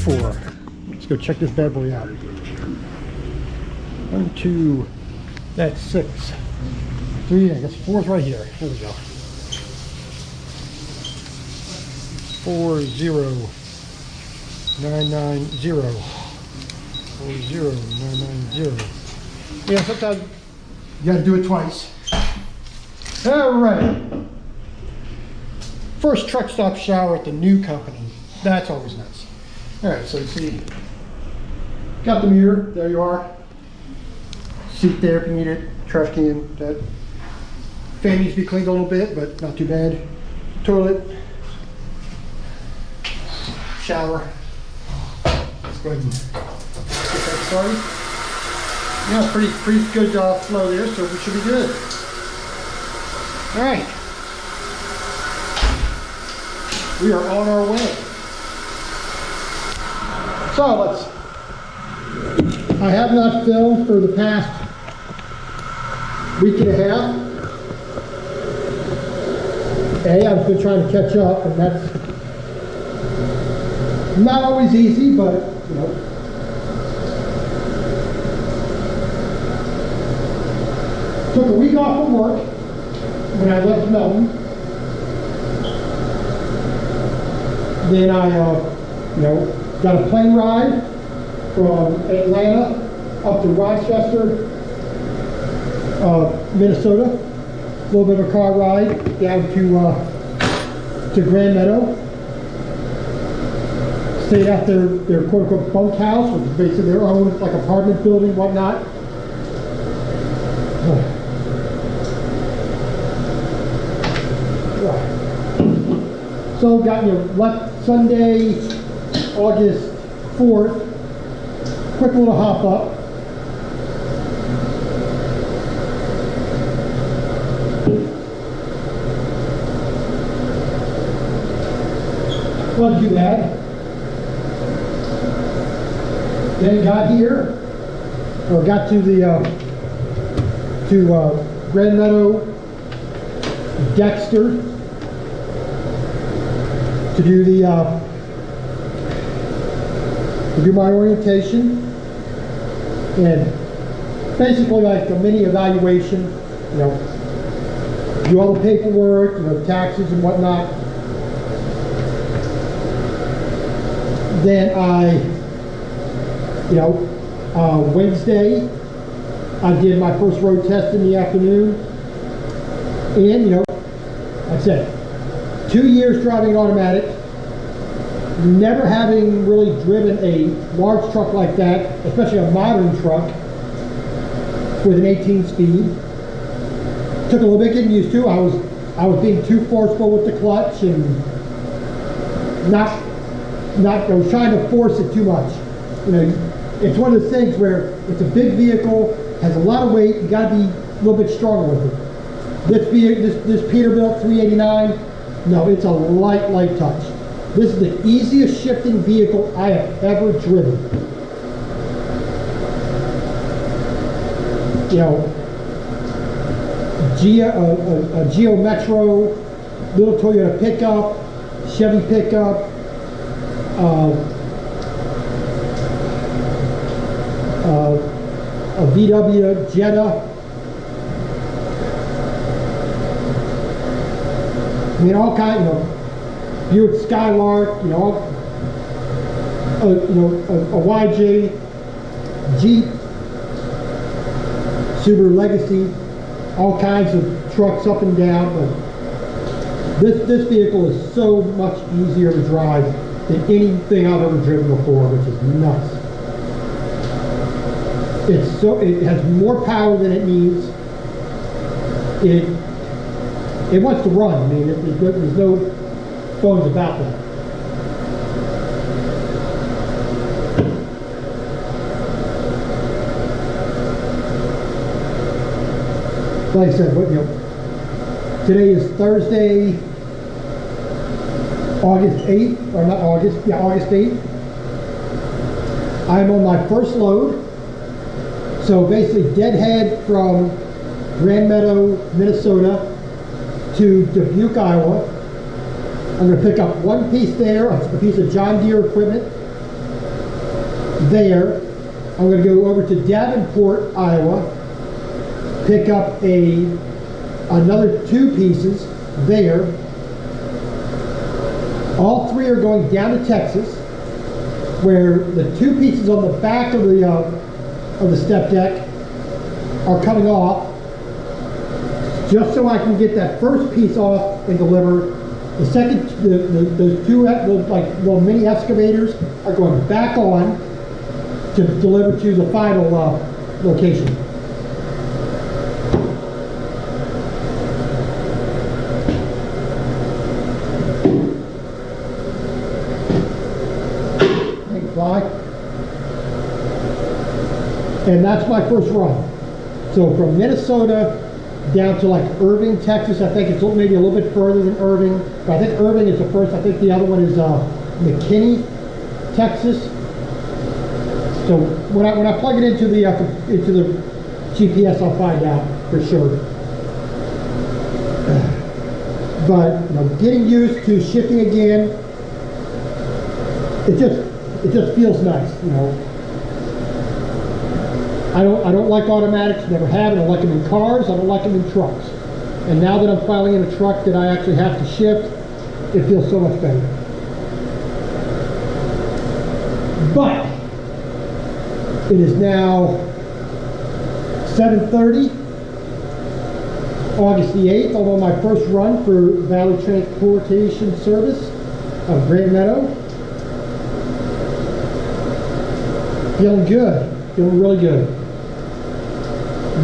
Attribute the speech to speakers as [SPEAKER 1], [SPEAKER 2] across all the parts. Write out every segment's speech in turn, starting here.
[SPEAKER 1] 4. Let's go check this bad boy out. 1, 2, that's 6. 3, I guess 4's right here. There we go. 40990. 40990. Yeah, sometimes you gotta do it twice. All right. First truck stop shower at the new company. That's always nice. All right, so you see, got the mirror. There you are. Seat there if you need it. Trash can. That fan needs to be cleaned a little bit, but not too bad. Toilet. Shower. Let's go ahead and get that started. Yeah, pretty good flow there, so we should be good. All right. We are on our way. So I have not filmed for the past week and a half. I've been trying to catch up, and that's not always easy, but you know. Took a week off from work when I left Melton. Then I, got a plane ride from Atlanta up to Rochester, Minnesota. A little bit of a car ride down to Grand Meadow. Stayed at their quote-unquote bunkhouse, which is basically their own like apartment building, whatnot. So got left Sunday, August 4th. Quick little hop up. Wasn't too bad. Then got here, or got to the Grand Meadow, Dexter, to do my orientation, and basically like a mini evaluation. Do all the paperwork, taxes and whatnot. Then Wednesday, I did my first road test in the afternoon, and like I said, 2 years driving an automatic, never having really driven a large truck like that, especially a modern truck with an 18 speed. Took a little bit getting used to. I was being too forceful with the clutch and I was trying to force it too much. It's one of those things where it's a big vehicle, has a lot of weight, you got to be a little bit stronger with it. This Peterbilt 389, no, it's a light touch. This is the easiest shifting vehicle I have ever driven. A Geo Metro, little Toyota pickup, Chevy pickup, a VW Jetta. All kinds, Buick Skylark, a YJ, Jeep, Subaru Legacy, all kinds of trucks up and down. But this vehicle is so much easier to drive than anything I've ever driven before, which is nuts. It has more power than it needs. It wants to run. There's no phones about that. Like I said, today is Thursday, August 8th, or not August, yeah, August 8th. I'm on my first load. So basically deadhead from Grand Meadow, Minnesota to Dubuque, Iowa. I'm going to pick up one piece there, a piece of John Deere equipment, there. I'm going to go over to Davenport, Iowa, pick up another 2 pieces there. All 3 are going down to Texas, where the 2 pieces on the back of the step deck are coming off, just so I can get that first piece off and deliver. The second, those 2 like little mini excavators are going back on to deliver to the final location. Fly. And that's my first run. So from Minnesota down to like Irving, Texas. I think it's maybe a little bit further than Irving, but I think Irving is the first. I think the other one is McKinney, Texas. So when I plug it into the GPS, I'll find out for sure. But getting used to shifting again, it just feels nice, I don't like automatics, never have. I don't like them in cars, I don't like them in trucks. And now that I'm finally in a truck that I actually have to shift, it feels so much better. But it is now 7:30, August the 8th. I'm on my first run for Valley Transportation Service of Grand Meadow. Feeling good, feeling really good.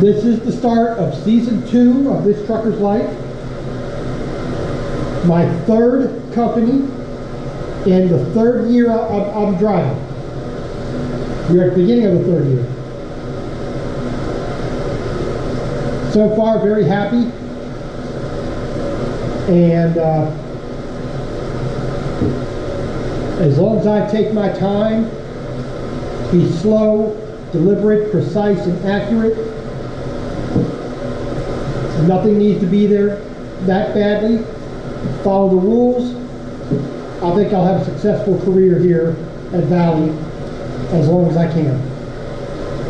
[SPEAKER 1] This is the start of season 2 of This Trucker's Life. My 3rd company and the 3rd year I'm driving. We're at the beginning of the 3rd year. So far, very happy. And as long as I take my time, be slow, deliberate, precise, and accurate. Nothing needs to be there that badly. Follow the rules. I think I'll have a successful career here at Valley as long as I can.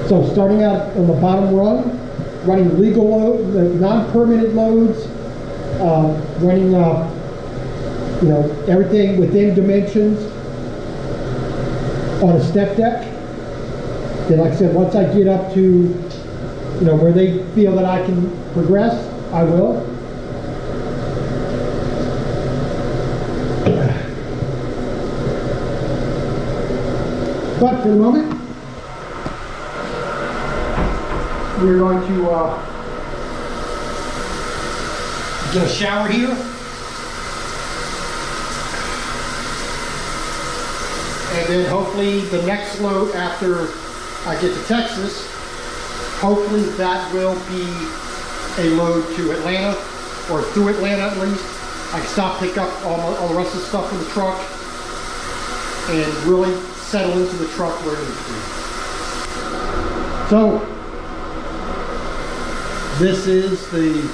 [SPEAKER 1] So starting out on the bottom rung, running legal load, non-permitted loads, running everything within dimensions on a step deck. Then, like I said, once I get up to where they feel that I can progress, I will. But for the moment, we're going to get a shower here. And then hopefully the next load after I get to Texas, hopefully that will be a load to Atlanta, or through Atlanta at least. I can stop, pick up all the rest of the stuff from the truck, and really settle into the truck where it needs to be. So, this is the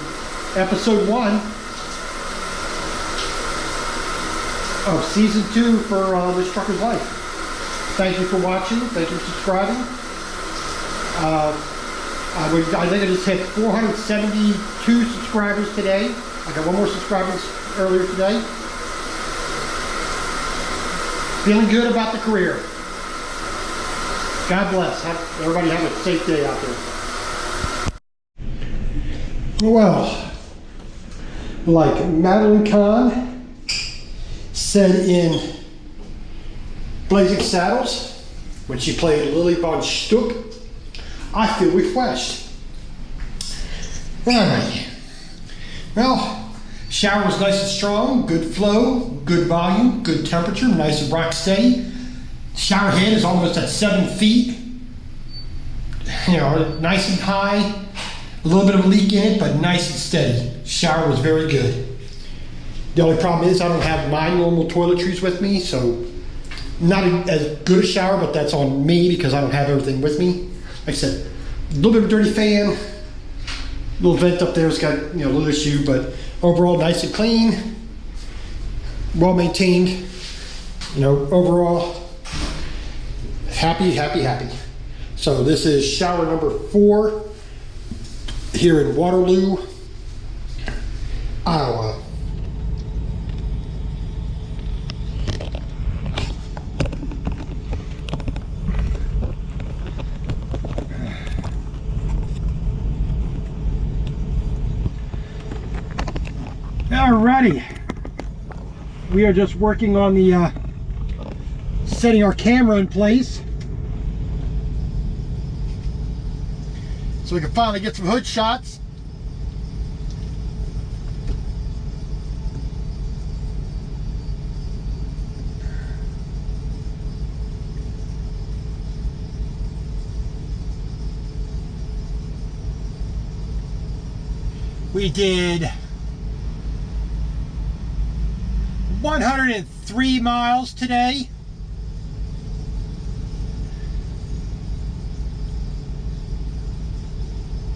[SPEAKER 1] episode 1 of season 2 for This Trucker's Life. Thank you for watching. Thank you for subscribing. I think I just hit 472 subscribers today. I got 1 more subscriber earlier today. Feeling good about the career. God bless. Everybody have a safe day out there. Well, like Madeline Kahn said in Blazing Saddles, when she played Lily von Stuck, I feel refreshed. Alright. Well, shower was nice and strong, good flow, good volume, good temperature, nice and rock steady. Shower head is almost at 7 feet. Nice and high. A little bit of a leak in it, but nice and steady. Shower was very good. The only problem is I don't have my normal toiletries with me, so not as good a shower, but that's on me because I don't have everything with me. Like I said, a little bit of a dirty fan, little vent up there has got a little issue, but overall nice and clean, well maintained. Overall happy, happy, happy. So this is shower number 4 here in Waterloo, Iowa. Alrighty, we are just working on the setting our camera in place so we can finally get some hood shots. We did 103 miles today.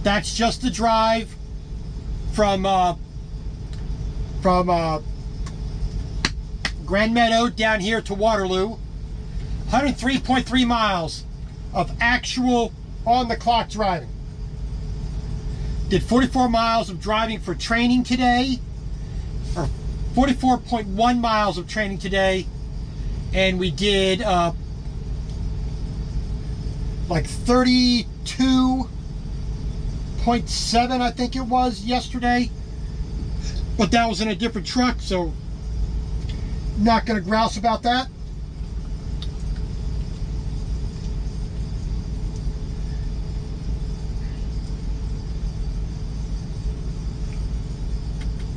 [SPEAKER 1] That's just the drive from Grand Meadow down here to Waterloo. 103.3 miles of actual on-the-clock driving. Did 44 miles of driving for training today, or 44.1 miles of training today, and we did like 32.7, I think it was, yesterday, but that was in a different truck, so not gonna grouse about that.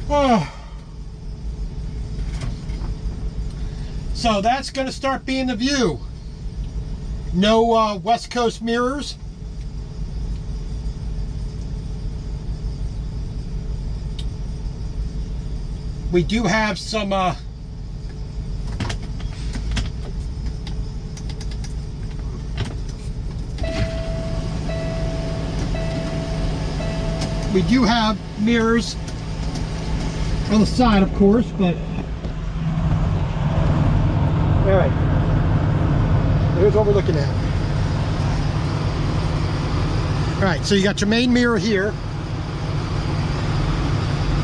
[SPEAKER 1] Oh. So that's going to start being the view. No West Coast mirrors. We do have some we do have mirrors on the side, of course, but all right, here's what we're looking at. All right, so you got your main mirror here.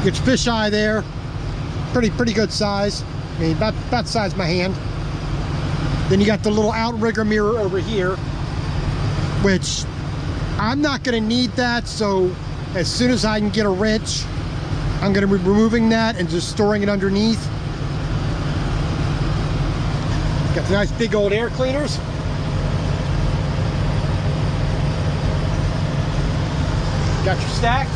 [SPEAKER 1] Get your fisheye there. Pretty good size. I mean, about the size of my hand. Then you got the little outrigger mirror over here, which I'm not going to need that. So as soon as I can get a wrench, I'm going to be removing that and just storing it underneath. Got the nice big old air cleaners. Got your stacks.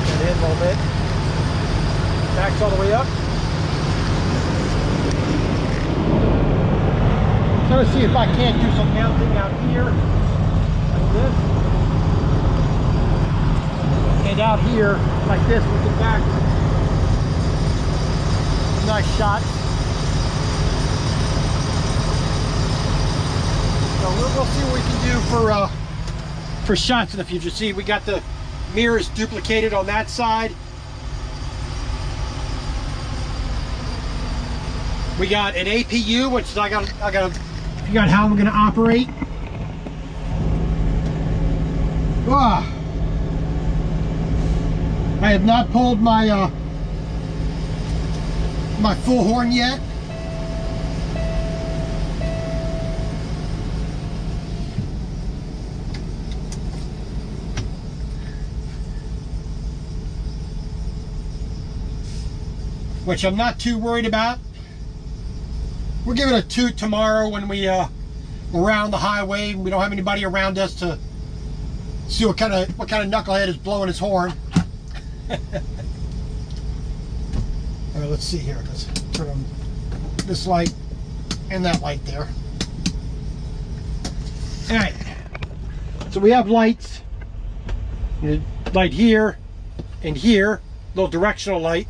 [SPEAKER 1] Get in a little bit. Stacks all the way up. So let's see if I can't do some mounting out here, like this. And out here, like this, looking back. Nice shots. So we'll see what we can do for shots in the future. See, we got the mirrors duplicated on that side. We got an APU, which I got figure out how I'm going to operate. I have not pulled my my full horn yet. Which I'm not too worried about. We'll give it a toot tomorrow when we around the highway. We don't have anybody around us to see what kind of knucklehead is blowing his horn. All right, let's see here. Let's turn on this light and that light there. All right, so we have lights. Light here and here, little directional light.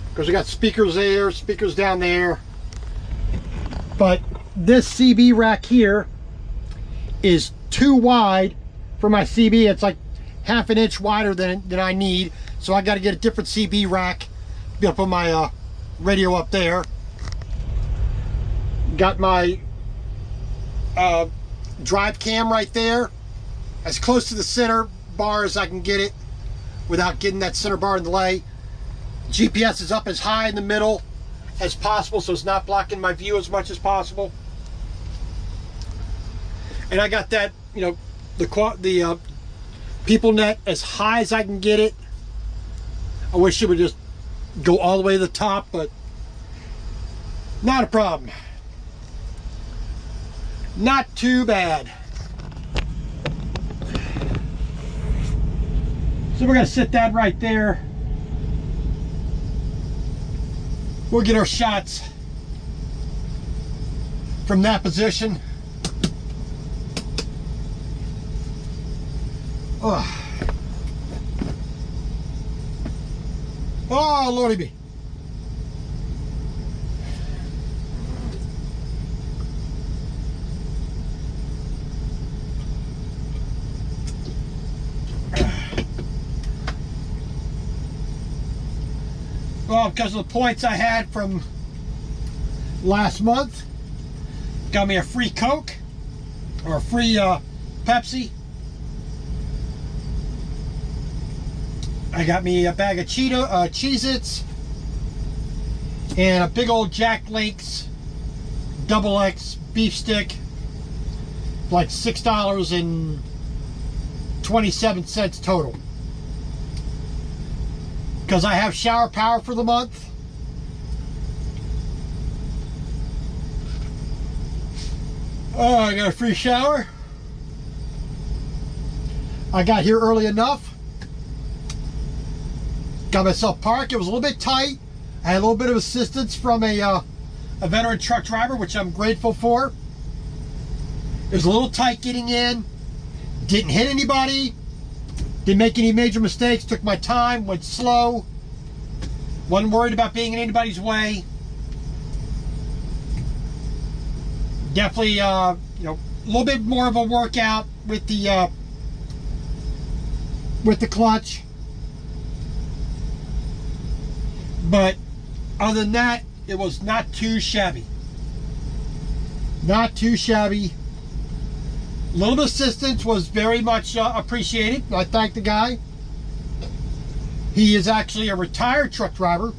[SPEAKER 1] Because we got speakers there, speakers down there. But this CB rack here is too wide for my CB. It's like half an inch wider than I need. So I got to get a different CB rack. Be able to put my radio up there. Got my drive cam right there, as close to the center bar as I can get it without getting that center bar in the way. GPS is up as high in the middle as possible, so it's not blocking my view as much as possible. And I got that, you know, the people net as high as I can get it. I wish it would just go all the way to the top, but not a problem. Not too bad. So we're going to sit that right there. We'll get our shots from that position. Oh, Lordy me. Well, because of the points I had from last month, got me a free Coke or a free Pepsi. I got me a bag of Cheez-Its and a big old Jack Link's XX beef stick, like $6.27 total. Because I have shower power for the month. Oh, I got a free shower. I got here early enough. Got myself parked. It was a little bit tight. I had a little bit of assistance from a veteran truck driver, which I'm grateful for. It was a little tight getting in. Didn't hit anybody. Didn't make any major mistakes. Took my time. Went slow. Wasn't worried about being in anybody's way. Definitely, you know, a little bit more of a workout with the clutch. But other than that, it was not too shabby. Not too shabby. A little bit of assistance was very much appreciated. I thank the guy. He is actually a retired truck driver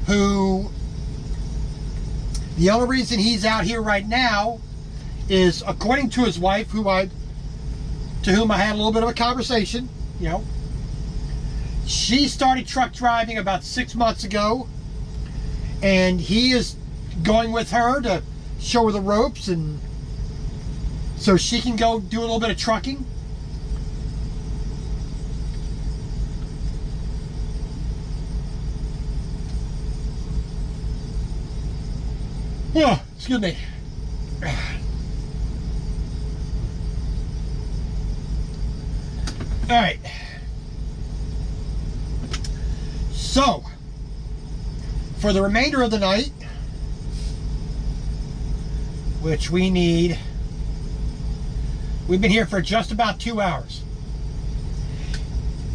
[SPEAKER 1] who, the only reason he's out here right now is, according to his wife, to whom I had a little bit of a conversation, you know, she started truck driving about 6 months ago, and he is going with her to show her the ropes, and so she can go do a little bit of trucking. Oh, excuse me. All right. So, for the remainder of the night, which we've been here for just about 2 hours.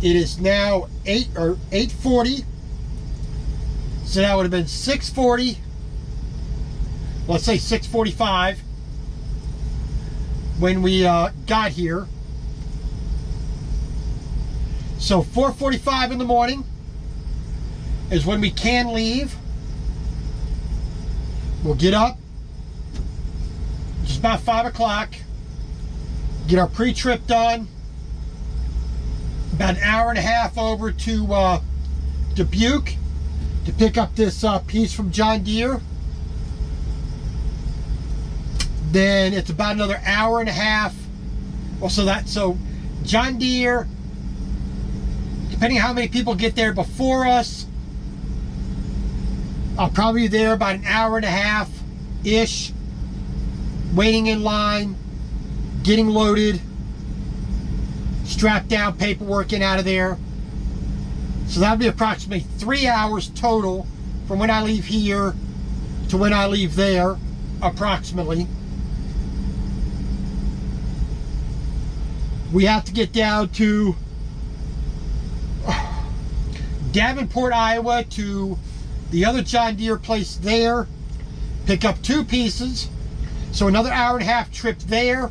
[SPEAKER 1] It is now 8:40. So that would have been 6:40. Let's say 6:45 when we got here. So 4:45 in the morning is when we can leave. We'll get up just about 5 o'clock, get our pre-trip done, about an hour and a half over to Dubuque to pick up this piece from John Deere. Then it's about another hour and a half. Well, so John Deere, depending on how many people get there before us, I'll probably be there about an hour and a half-ish, waiting in line, getting loaded, strapped down, paperwork in out of there. So that'll be approximately 3 hours total from when I leave here to when I leave there, approximately. we have to get down to Davenport, Iowa, to the other John Deere place there, pick up 2 pieces, so another hour and a half trip there,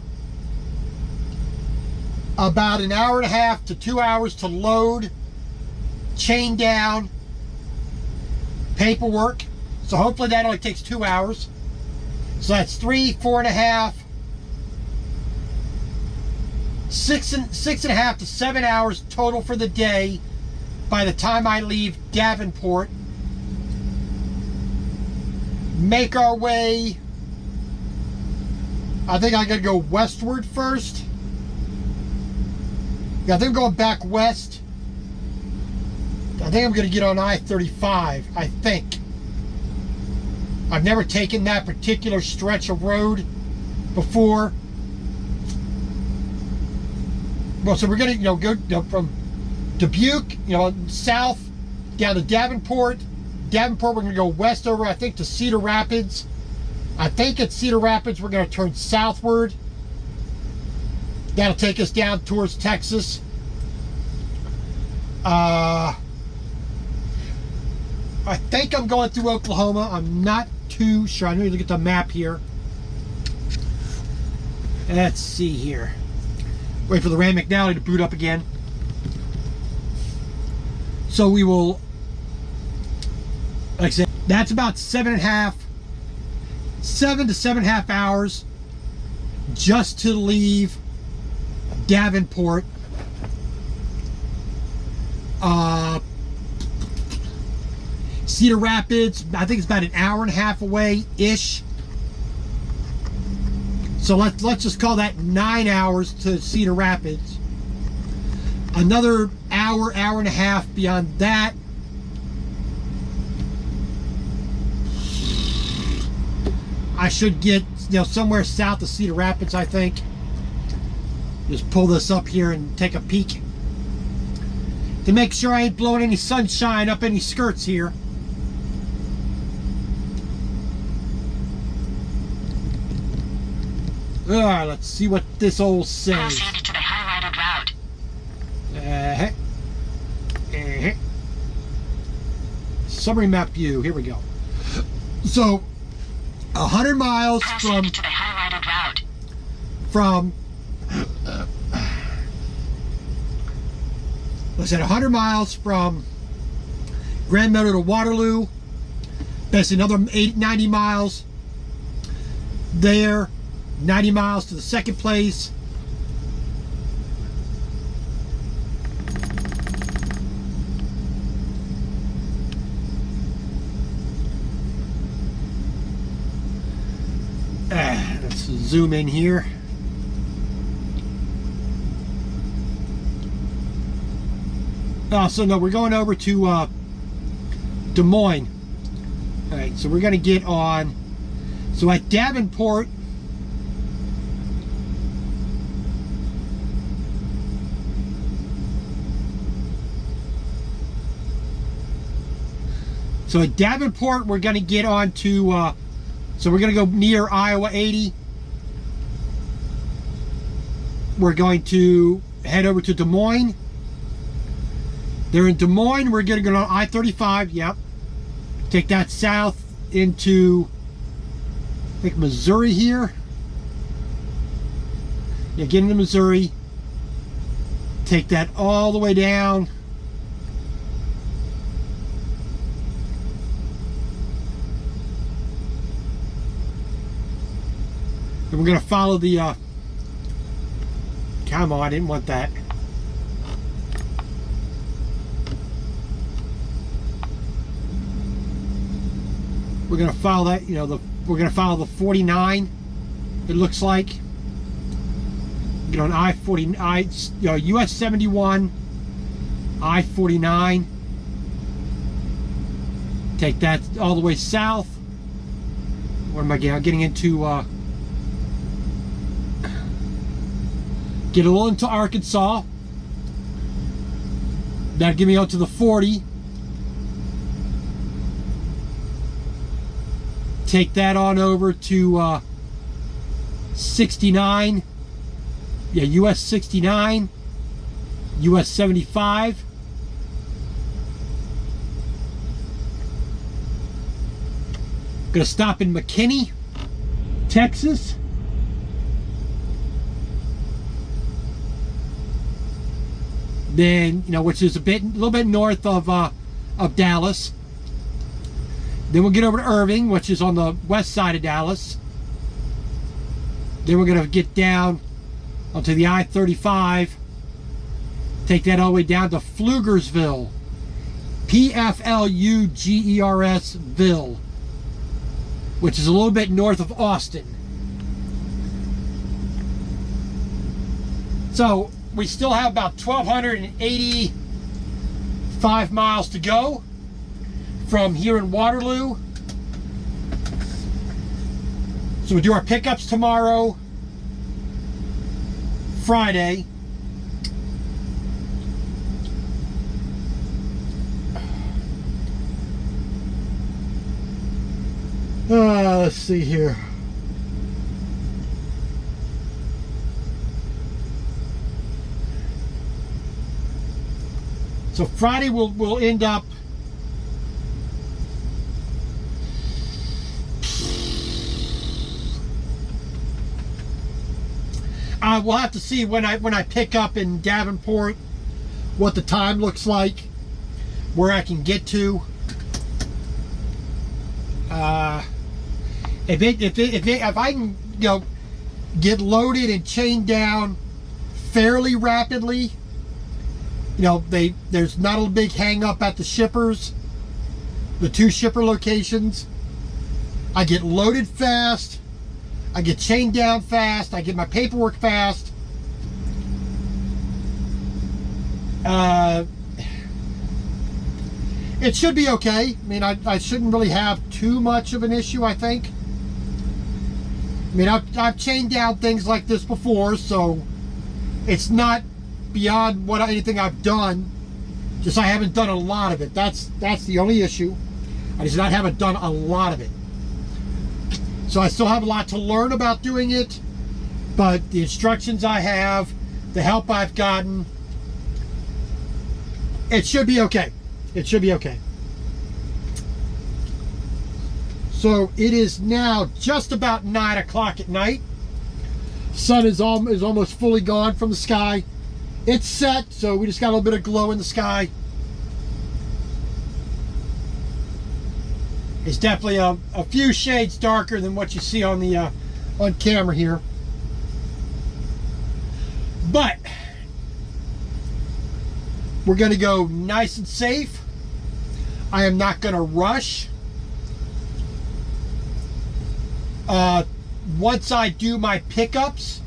[SPEAKER 1] about an hour and a half to 2 hours to load, chain down, paperwork, so hopefully that only takes 2 hours, so that's 3, 4.5, 6.5 to 7 hours total for the day by the time I leave Davenport. Make our way, I think I gotta go westward first. Yeah, I think I'm going back west. I think I'm gonna get on I-35, I think. I've never taken that particular stretch of road before. Well, so we're gonna, go from Dubuque, south down to Davenport. Davenport, we're gonna go west over, I think, to Cedar Rapids. I think at Cedar Rapids, we're gonna turn southward. That'll take us down towards Texas. I think I'm going through Oklahoma. I'm not too sure. I need to look at the map here. Let's see here. Wait for the Rand McNally to boot up again. So we will, like I said, that's about 7 to 7.5 hours just to leave Davenport. Cedar Rapids, I think it's about an hour and a half away-ish. So let's just call that 9 hours to Cedar Rapids. Another hour and a half beyond that. I should get, somewhere south of Cedar Rapids, I think. Just pull this up here and take a peek to make sure I ain't blowing any sunshine up any skirts here. Alright, let's see what this old says.
[SPEAKER 2] Proceed to the highlighted route.
[SPEAKER 1] Summary map view, here we go. So, 100 miles
[SPEAKER 2] Proceed to the highlighted route.
[SPEAKER 1] from let's say 100 miles from Grand Meadow to Waterloo. That's another 90 miles there. 90 miles to the second place. Let's zoom in here. So no, we're going over to Des Moines. All right, so we're going to get on. So at Davenport, we're going to get on to, so we're going to go near Iowa 80. We're going to head over to Des Moines. They're in Des Moines. We're going to go on I-35. Yep. Take that south into, I think, Missouri here. Yeah, get into Missouri. Take that all the way down. And we're going to follow the, come on, I didn't want that. We're going to follow that, we're going to follow the 49, it looks like. Get on I-40, US 71, I-49. Take that all the way south. What am I getting? I'm getting into, get a little into Arkansas. That'll get me out to the 40. Take that on over to 69. Yeah, US 69, US 75. Gonna stop in McKinney, Texas. Then, which is a little bit north of Dallas. Then we'll get over to Irving, which is on the west side of Dallas. Then we're gonna get down onto the I-35. Take that all the way down to Pflugersville, Pflugersville, which is a little bit north of Austin. So we still have about 1,285 miles to go from here in Waterloo. So we'll do our pickups tomorrow, Friday. Let's see here. So Friday we'll end up we'll have to see when I pick up in Davenport what the time looks like, where I can get to. If I can get loaded and chained down fairly rapidly, there's not a big hang up at the shippers, the 2 shipper locations. I get loaded fast, I get chained down fast, I get my paperwork fast. It should be okay. I mean, I shouldn't really have too much of an issue, I think. I mean, I've chained down things like this before, so it's not beyond anything I've done. Just I haven't done a lot of it. That's the only issue. I just haven't done a lot of it. So I still have a lot to learn about doing it, but the instructions I have, the help I've gotten, it should be okay. It should be okay. So it is now just about 9 o'clock at night. Sun is almost fully gone from the sky. It's set, so we just got a little bit of glow in the sky. It's definitely a few shades darker than what you see on the on camera here. But we're going to go nice and safe. I am not going to rush. Once I do my pickups,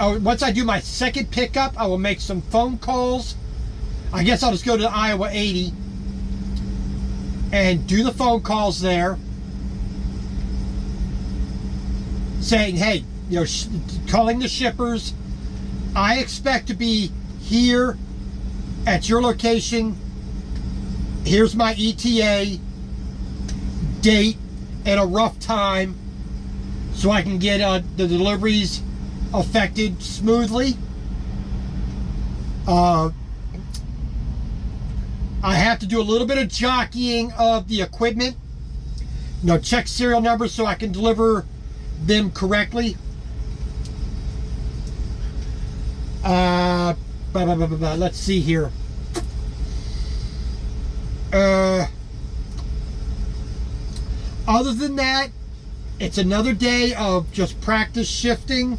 [SPEAKER 1] once I do my second pickup, I will make some phone calls. I guess I'll just go to Iowa 80 and do the phone calls there, saying, hey, calling the shippers, I expect to be here at your location. Here's my ETA, date, and a rough time, so I can get the deliveries affected smoothly. I have to do a little bit of jockeying of the equipment, check serial numbers so I can deliver them correctly. Let's see here. Other than that, it's another day of just practice shifting,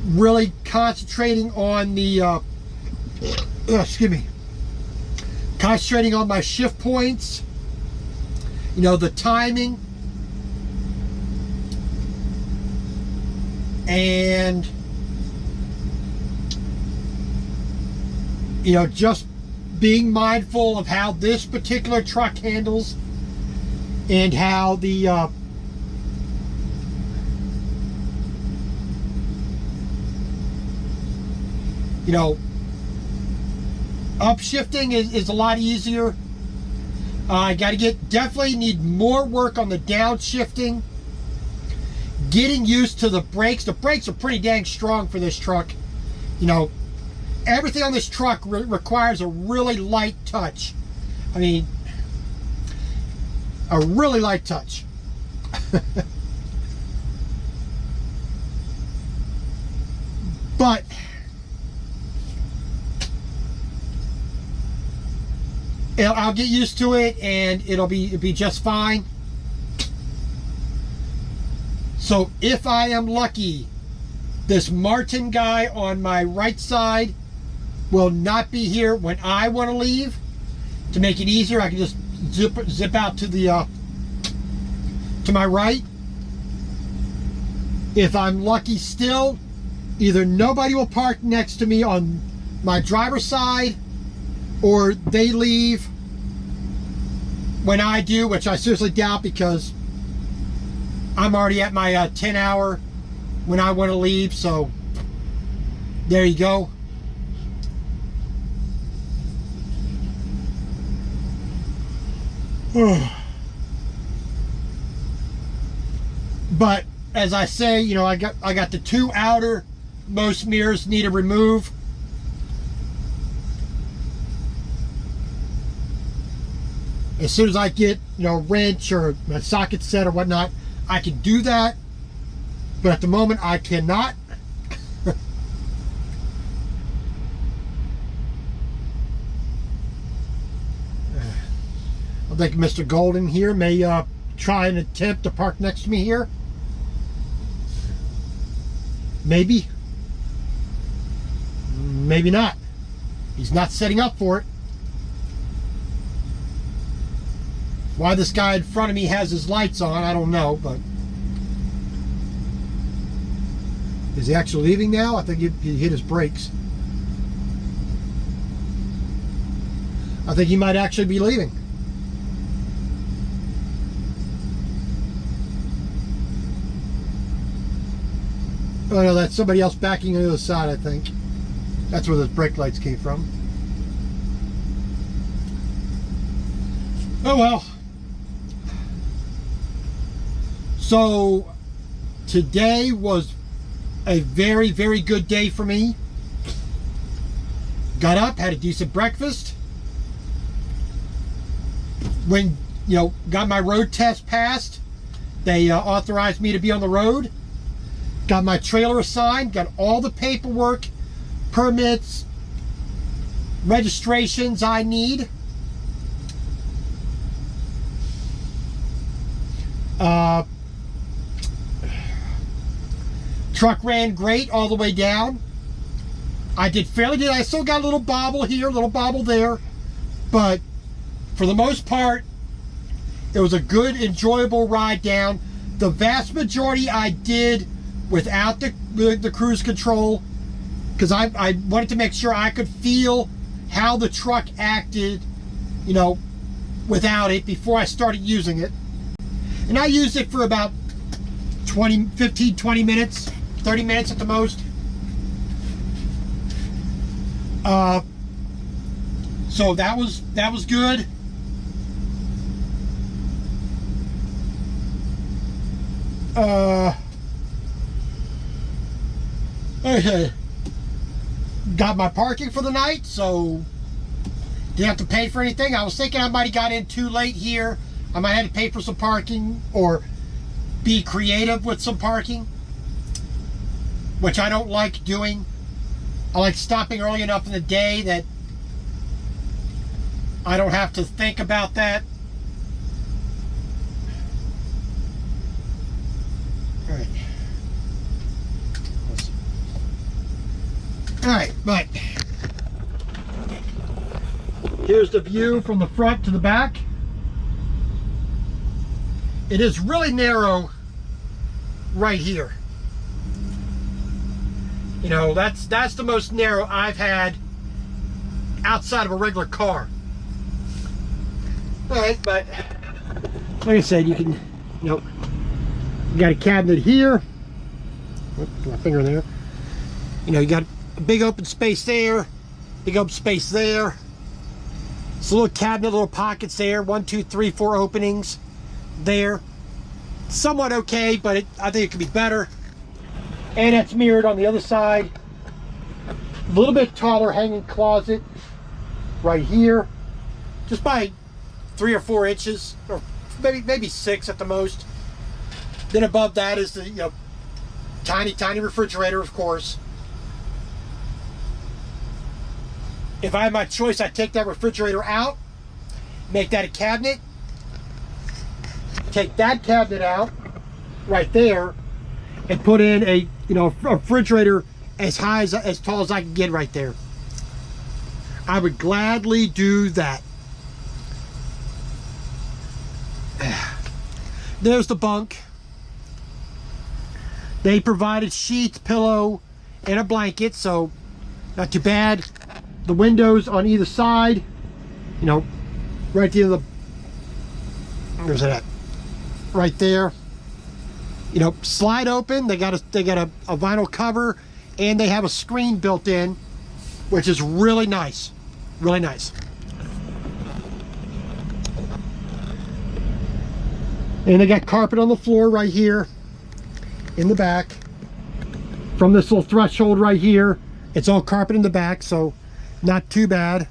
[SPEAKER 1] really concentrating on the concentrating on my shift points, the timing, and just being mindful of how this particular truck handles, and how the upshifting is a lot easier. I got to definitely need more work on the downshifting. getting used to the brakes. The brakes are pretty dang strong for this truck. You know, everything on this truck requires a really light touch. I mean, a really light touch. But I'll get used to it, and it'll be just fine. So if I am lucky, this Martin guy on my right side will not be here when I want to leave. To make it easier, I can just zip out to the to my right. If I'm lucky still, either nobody will park next to me on my driver's side, or they leave when I do, which I seriously doubt, because I'm already at my 10 hour when I want to leave. So there you go. But as I say, you know, I got the 2 outer most mirrors need to remove. As soon as I get, you know, a wrench or a socket set or whatnot, I can do that. But at the moment, I cannot. I think Mr. Golden here may try and attempt to park next to me here. Maybe. Maybe not. He's not setting up for it. Why this guy in front of me has his lights on, I don't know, but is he actually leaving now? I think he hit his brakes. I think he might actually be leaving. Oh no, that's somebody else backing on the other side, I think. That's where those brake lights came from. Oh well. So today was a very, very good day for me. Got up, had a decent breakfast. When, you know, got my road test passed, they authorized me to be on the road. Got my trailer assigned, got all the paperwork, permits, registrations I need. Truck ran great all the way down. I did fairly good. I still got a little bobble here, a little bobble there, but for the most part, it was a good, enjoyable ride down. The vast majority I did without the cruise control, because I wanted to make sure I could feel how the truck acted, you know, without it before I started using it. And I used it for about 15, 20 minutes, 30 minutes at the most. So that was good. Okay. Got my parking for the night, so didn't have to pay for anything. I was thinking I might have got in too late here. I might have to pay for some parking or be creative with some parking, which I don't like doing. I like stopping early enough in the day that I don't have to think about that. All right. All right, but here's the view from the front to the back. It is really narrow right here. You know, that's the most narrow I've had outside of a regular car. All right, but like I said, you can, you know, you got a cabinet here. Oops, my finger there. You know, you got a big open space there, big open space there. It's a little cabinet, little pockets there. 1, 2, 3, 4 openings there. somewhat okay, but I think it could be better. And it's mirrored on the other side. A little bit taller hanging closet right here, just by 3 or 4 inches, or maybe 6 at the most. Then above that is the tiny refrigerator, of course. If I had my choice, I'd take that refrigerator out, make that a cabinet, take that cabinet out right there, and put in a refrigerator as tall as I can get right there. I would gladly do that. There's the bunk. They provided sheets, pillow, and a blanket, so not too bad. The windows on either side, right at the end of the, where's it at? Right there. Slide open. They got a vinyl cover, and they have a screen built in, which is really nice. Really nice. And they got carpet on the floor right here in the back. From this little threshold right here, it's all carpet in the back, so not too bad.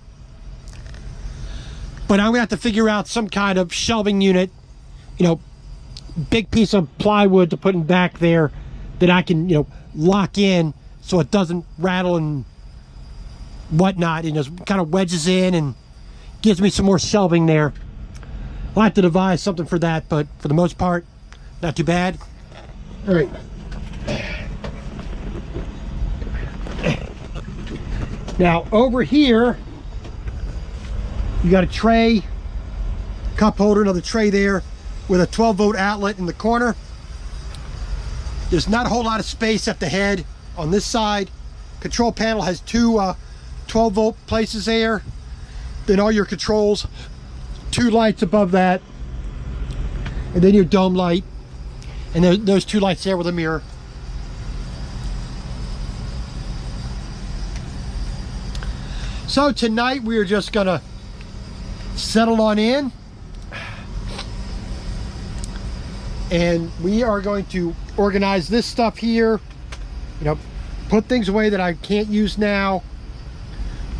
[SPEAKER 1] But I'm gonna have to figure out some kind of shelving unit, big piece of plywood to put in back there that I can, lock in so it doesn't rattle and whatnot, and just kind of wedges in and gives me some more shelving there. I'll have to devise something for that, but for the most part, not too bad. All right. Now over here, you got a tray, cup holder, another tray there with a 12-volt outlet in the corner. There's not a whole lot of space at the head on this side. Control panel has 2 12-volt places there. Then all your controls, 2 lights above that, and then your dome light, and those 2 lights there with a mirror. So tonight we are just gonna settle on in, and we are going to organize this stuff here, put things away that I can't use now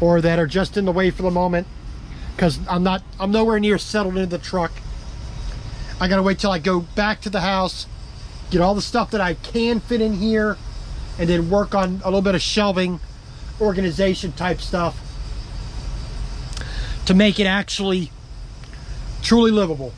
[SPEAKER 1] or that are just in the way for the moment, because I'm nowhere near settled into the truck. I gotta wait till I go back to the house, get all the stuff that I can fit in here, and then work on a little bit of shelving, organization type stuff to make it actually truly livable.